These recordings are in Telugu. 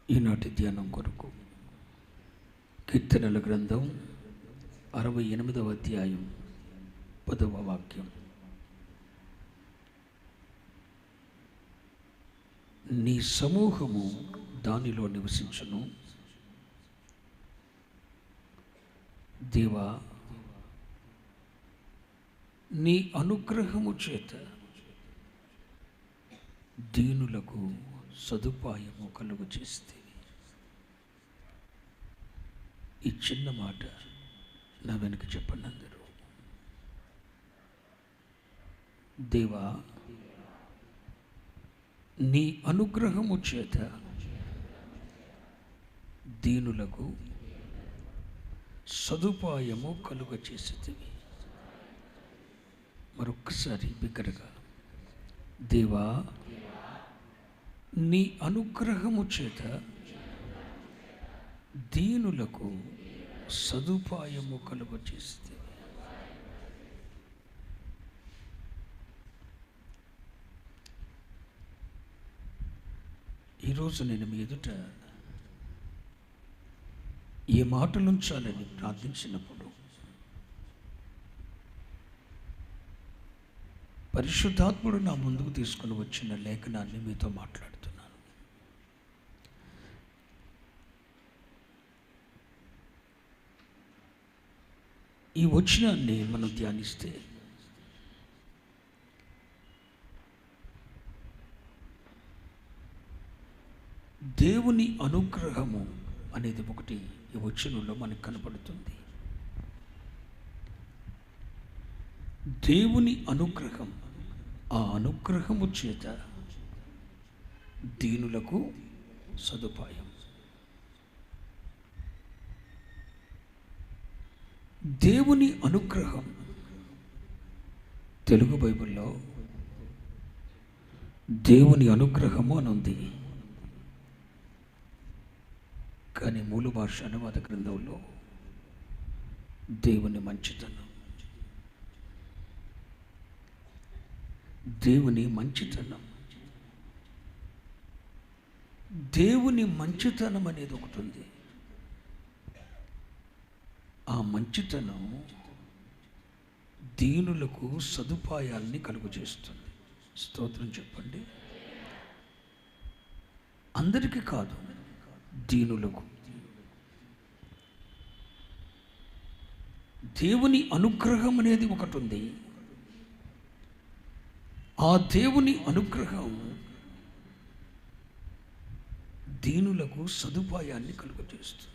ఈనాటి ధ్యానం కొరకు కీర్తనల గ్రంథం 68వ అధ్యాయం 10వ వాక్యం. నీ సమూహము దానిలో నివసించును. దేవా, నీ అనుగ్రహము చేత దీనులకు సదుపాయము కలుగు చేస్తే. ఈ చిన్న మాట నా వెనుక చెప్పండి అందరూ. దేవా, నీ అనుగ్రహము చేత దీనులకు సదుపాయము కలుగ చేసేది. మరొక్కసారి బిగ్గరగా, దేవా, నీ అనుగ్రహము చేత దీనులకు సదుపాయము కలుగ చేస్తే. ఈరోజు నేను మీ ఎదుట ఏ మాటలు ఉంచాలని ప్రార్థించినప్పుడు పరిశుద్ధాత్ముడు నా ముందుకు తీసుకుని వచ్చిన లేఖనాన్ని మీతో మాట్లాడుతున్నాను. ఈ వచనాన్ని మనం ధ్యానిస్తే దేవుని అనుగ్రహము అనేది ఒకటి ఈ వచనంలో మనకు కనపడుతుంది. దేవుని అనుగ్రహం, ఆ అనుగ్రహము చేత దీనులకు సదుపాయం. దేవుని అనుగ్రహం తెలుగు బైబిల్లో దేవుని అనుగ్రహము అని ఉంది, కానీ మూల భాష అనువాద గ్రంథంలో దేవుని మంచితనం, దేవుని మంచితనం, దేవుని మంచితనం అనేది ఒకటి ఉంది. ఆ మంచితనం దీనులకు సదుపాయాల్ని కలుగు చేస్తుంది. స్తోత్రం చెప్పండి. అందరికీ కాదు, దీనులకు. దేవుని అనుగ్రహం అనేది ఒకటి ఉంది. ఆ దేవుని అనుగ్రహం దీనులకు సదుపాయాన్ని కలుగజేస్తుంది.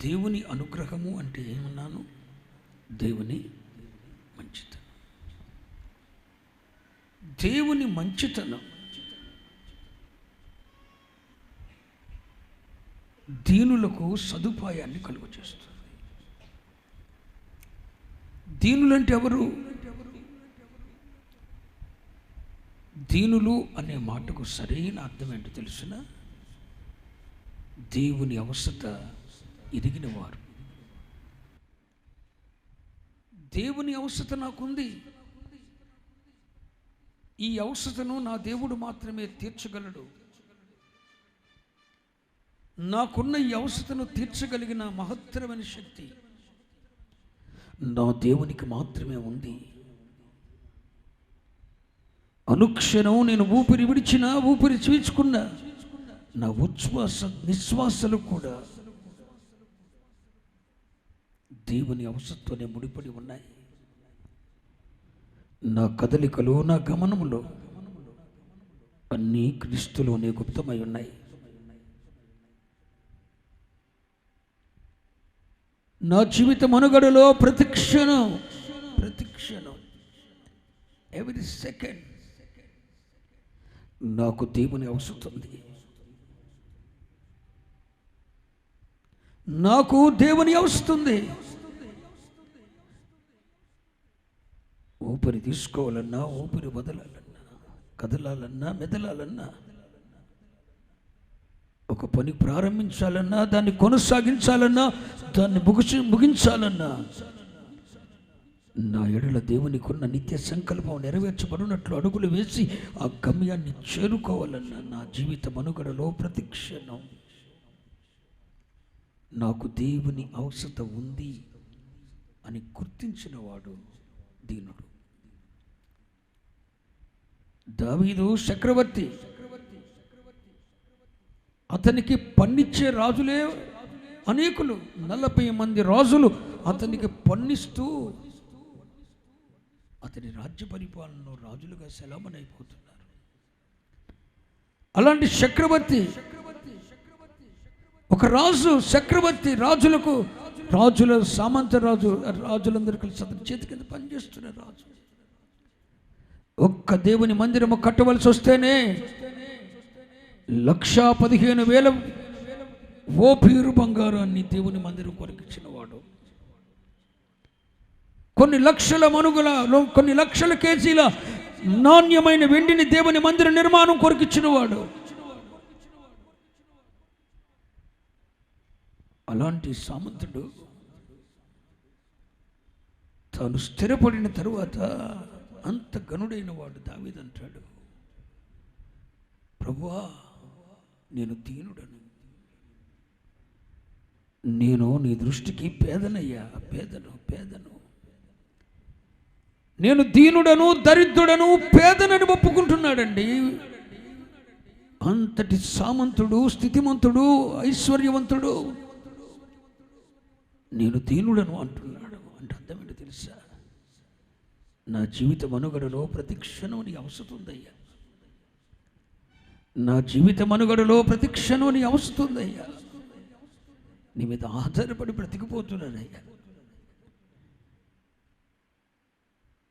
దేవుని అనుగ్రహము అంటే ఏమన్నాను? దేవుని మంచితనం. దేవుని మంచితనం దీనులకు సదుపాయాన్ని కలుగజేస్తుంది. దీనులంటే ఎవరు? దీనులు అనే మాటకు సరైన అర్థం ఏంటో తెలుసిన? దేవుని అవసరత ఎరిగిన వారు. దేవుని అవసరత నాకుంది, ఈ అవసరతను నా దేవుడు మాత్రమే తీర్చగలడు. నాకున్న ఈ అవసరతను తీర్చగలిగిన మహత్తరమైన శక్తి నా దేవునికి మాత్రమే ఉంది. అనుక్షణం నేను ఊపిరి విడిచినా, ఊపిరి చీల్చుకున్నా, నా ఉచ్ఛ్వాస నిశ్వాసలు కూడా దేవుని అవసరతోనే ముడిపడి ఉన్నాయి. నా కదలికలు, నా గమనములో అన్నీ క్రీస్తులోనే గుప్తమై ఉన్నాయి. నా జీవిత మనుగడలో ప్రతిక్షణం ఎవ్రీ సెకండ్ నాకు దేవుని అవసరం ఉంది. నాకు దేవుని అవసరం ఉంది. ఊపిరి తీసుకోవాలన్నా, ఊపిరి వదలాలన్నా, కదలాలన్నా, మెదలాలన్నా, ఒక పని ప్రారంభించాలన్నా, దాన్ని కొనసాగించాలన్నా, దాన్ని ముగించాలన్నా నా ఎడల దేవునికున్న నిత్య సంకల్పం నెరవేర్చబడినట్లు అడుగులు వేసి ఆ గమ్యాన్ని చేరుకోవాలన్న నా జీవిత మనుగడలో ప్రతి క్షణం నాకు దేవుని అవసరం ఉంది అని గుర్తించిన వాడు దీనుడు. దావీదు చక్రవర్తి, అతనికి పన్నిచ్చే రాజులే అనేకులు, 40 మంది రాజులు అతనికి పన్నిస్తూ అతని రాజ్య పరిపాలనలో రాజులుగా సెలమనైపోతున్నారు. అలాంటి చక్రవర్తి, ఒక రాజు చక్రవర్తి, రాజుల సామంత రాజులందరూ కలిసి అతని చేతి కింద పనిచేస్తున్న రాజు. ఒక్క దేవుని మందిరము కట్టవలసి వస్తేనే 1,15,000 ఓపీరు బంగారాన్ని దేవుని మందిరం కొరకు ఇచ్చినవాడు. కొన్ని లక్షల కేజీల నాణ్యమైన వెండిని దేవుని మందిర నిర్మాణం కొరకు ఇచ్చినవాడు. అలాంటి సామంతుడు తాను స్థిరపడిన తరువాత అంత గనుడైన వాడు దావీదు అంటాడు, ప్రభువా, నేను దీనుడను, నేను నీ దృష్టికి పేదనయ్యా, పేదను, నేను దీనుడను, దరిద్రుడను, పేదనని ఒప్పుకుంటున్నాడండి. అంతటి సామంతుడు, స్థితిమంతుడు, ఐశ్వర్యవంతుడు నేను దీనుడను అంటున్నాడు. అంటే అర్థం ఏంటో తెలుసా? నా జీవిత మనుగడలో ప్రతి క్షణం నీ అవసరం ఉందయ్యా, నా జీవిత మనుగడలో ప్రతి క్షణం నీ అవసరం ఉందయ్యా, నీ మీద ఆధారపడి బ్రతికిపోతున్నానయ్యా,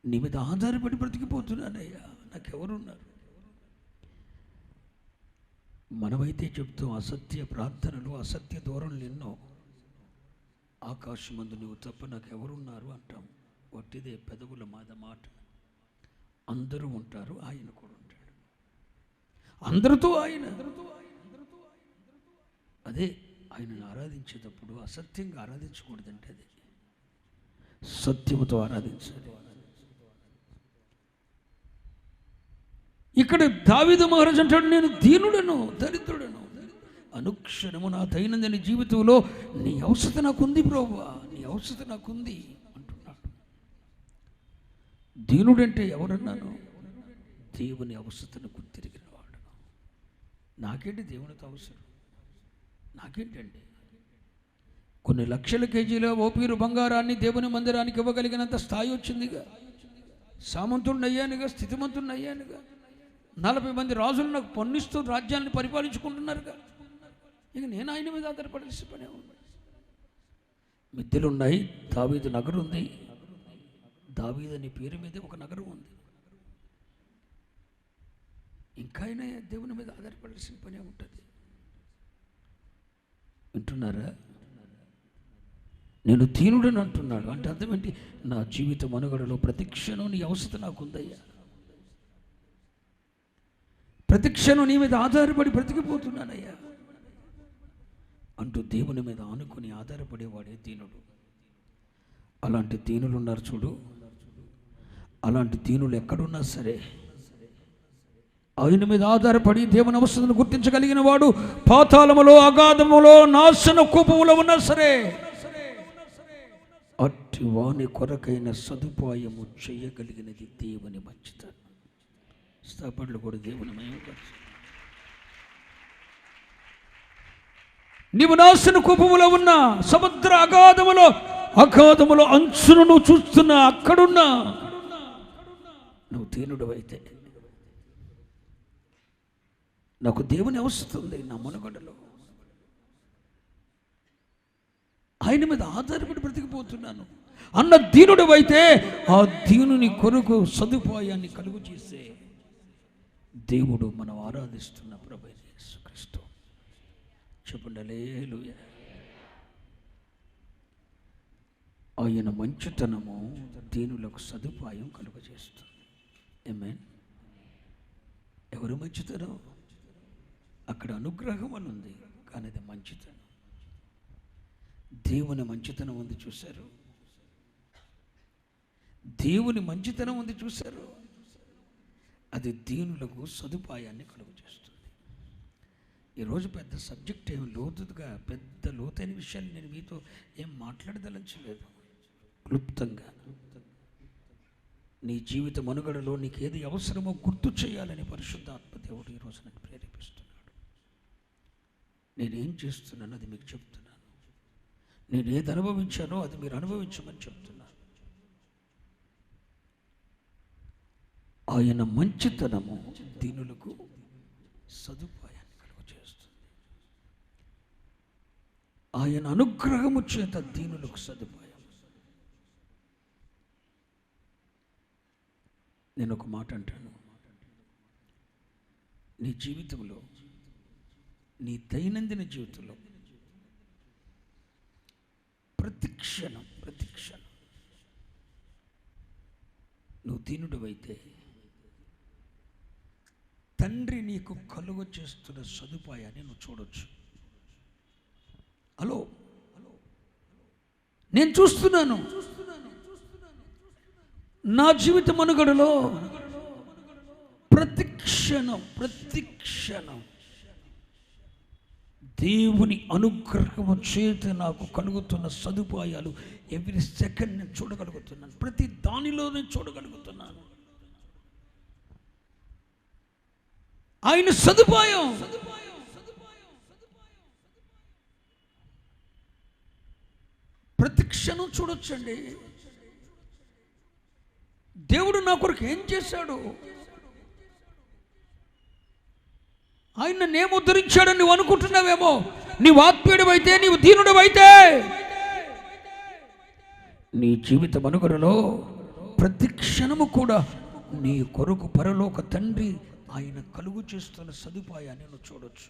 నీ మీద ఆధారపడి బ్రతికిపోతున్నానయ్యా, నాకెవరున్నారు? మనమైతే చెప్తాం అసత్య ప్రార్థనలు, అసత్య ధోరణులు ఎన్నో. ఆకాశమందు నువ్వు తప్ప నాకెవరున్నారు అంటాం. వట్టిదే పెదవుల మాట. అందరూ ఉంటారు, ఆయన కూడా ఉంటాడు. అందరితో ఆయన. అదే ఆయనను ఆరాధించేటప్పుడు అసత్యంగా ఆరాధించకూడదంటే అది సత్యముతో ఆరాధించాలి. ఇక్కడ దావీదు మహారాజు అంటాడు, నేను దీనుడను, దరిద్రుడను, అనుక్షణము నా దైనందిన జీవితంలో నీ అవసరం నాకుంది ప్రభువా, నీ అవసరం నాకుంది అంటున్నాడు. దీనుడంటే ఎవరన్నాను? దేవుని అవసరతను గుర్తిరిగిన వాడు. నాకేంటి దేవునితో అవసరం? నాకేంటండి? కొన్ని లక్షల కేజీల ఓపీరు బంగారాన్ని దేవుని మందిరానికి ఇవ్వగలిగినంత స్థాయి వచ్చిందిగా. సామంతుడిని అయ్యానుగా, స్థితిమంతుడిని అయ్యానుగా. 40 మంది రాజులు నాకు పన్నిస్తూ రాజ్యాన్ని పరిపాలించుకుంటున్నారుగా. ఇక నేను ఆయన మీద ఆధారపడాల్సిన పనే ఉంది. మిద్దెలున్నాయి, దావీదు నగరం ఉంది, దావీదు అనే పేరు మీదే ఒక నగరం ఉంది. ఇంకా ఆయన దేవుని మీద ఆధారపడాల్సిన పనే ఉంటుంది. వింటున్నారా? నేను దీనుడని అంటున్నాడు. అంటే అర్థం ఏంటి? నా జీవిత మనుగడలో ప్రతి క్షణం నీ అవసరం నాకు ఉందయ్యా, ప్రతి క్షణం నీ మీద ఆధారపడి బ్రతికిపోతున్నానయ్యా అంటూ దేవుని మీద ఆనుకుని ఆధారపడేవాడే దీనుడు. అలాంటి దీనులు ఉన్నారు చూడు. అలాంటి దీనులు ఎక్కడున్నా సరే ఆయన మీద ఆధారపడి దేవుని అవసరాలను గుర్తించగలిగిన వాడు పాతాళములో, అగాధములో, నాశన కూపములో ఉన్నా సరే అట్టి వాని కొరకైన సదుపాయము చేయగలిగినది దేవుని మంచితనం. స్థాపనలు కూడా దేవుని మహిమపరచు. నీవు నాశన కూపములో ఉన్న సముద్ర అగాధములో అంచును నువ్వు చూస్తున్నా, అక్కడున్నా నువ్వు దీనుడు అయితే నాకు దేవుని అవసరం నా మనుగడలో, ఆయన మీద ఆధారపడి బ్రతికిపోతున్నాను అన్న దీనుడు అయితే ఆ దీనుని కొరకు సదుపాయాన్ని కలుగు చేసే దేవుడు మనం ఆరాధిస్తున్న ప్రభువైన యేసుక్రీస్తు. చెప్పండి హల్లెలూయా. ఆయన మంచితనము దీనులకు సదుపాయం కలుగజేస్తుంది. ఆమేన్. ఎవరు మంచితనం? అక్కడ అనుగ్రహం అని ఉంది, కానీ అది మంచితనం. దేవుని మంచితనం ఉంది చూశారు. దేవుని మంచితనం ఉంది చూశారు, అది దీనులకు సదుపాయాన్ని కలుగు చేస్తుంది. ఈరోజు పెద్ద సబ్జెక్ట్ ఏమి లోతుగా పెద్ద లోతైన విషయాలు నేను మీతో ఏం మాట్లాడదలంచలేదు. క్లుప్తంగా నీ జీవిత మనుగడలో నీకు ఏది అవసరమో గుర్తు చేయాలని పరిశుద్ధాత్మ దేవుడు ఈరోజు నన్ను ప్రేరేపిస్తున్నాడు. నేనేం చేస్తున్నాను అది మీకు చెప్తున్నాను. నేను ఏది అనుభవించానో అది మీరు అనుభవించమని చెప్తున్నాను. ఆయన మంచితనము దీనులకు సదుపాయాన్ని కలుగు చేస్తుంది. ఆయన అనుగ్రహము చేత దీనులకు సదుపాయం. నేను ఒక మాట అంటాను, నీ జీవితంలో, నీ దైనందిన జీవితంలో ప్రతి క్షణం నువ్వు దీనుడివైతే తండ్రి నీకు కలుగ చేస్తున్న సదుపాయాన్ని నువ్వు చూడొచ్చు. హలో, నేను చూస్తున్నాను నా జీవిత మనుగడలో ప్రతి క్షణం దేవుని అనుగ్రహము చేత నాకు కలుగుతున్న సదుపాయాలు ఎవ్రీ సెకండ్ నేను చూడగలుగుతున్నాను. ప్రతి దానిలో నేను చూడగలుగుతున్నాను. ఆయన సదుపాయం. ప్రతి క్షణం చూడొచ్చండి. దేవుడు నా కొరకు ఏం చేశాడు? ఆయన నన్ను ఉద్ధరించాడని నువ్వు అనుకుంటున్నావేమో. నీవు ఆత్మీయుడివైతే, నీవు దీనుడివైతే, నీ జీవిత మనుగడలో ప్రతి క్షణము కూడా నీ కొరకు పరలోక తండ్రి ఆయన కలుగు చేస్తున్న సదుపాయాన్ని నువ్వు చూడొచ్చు.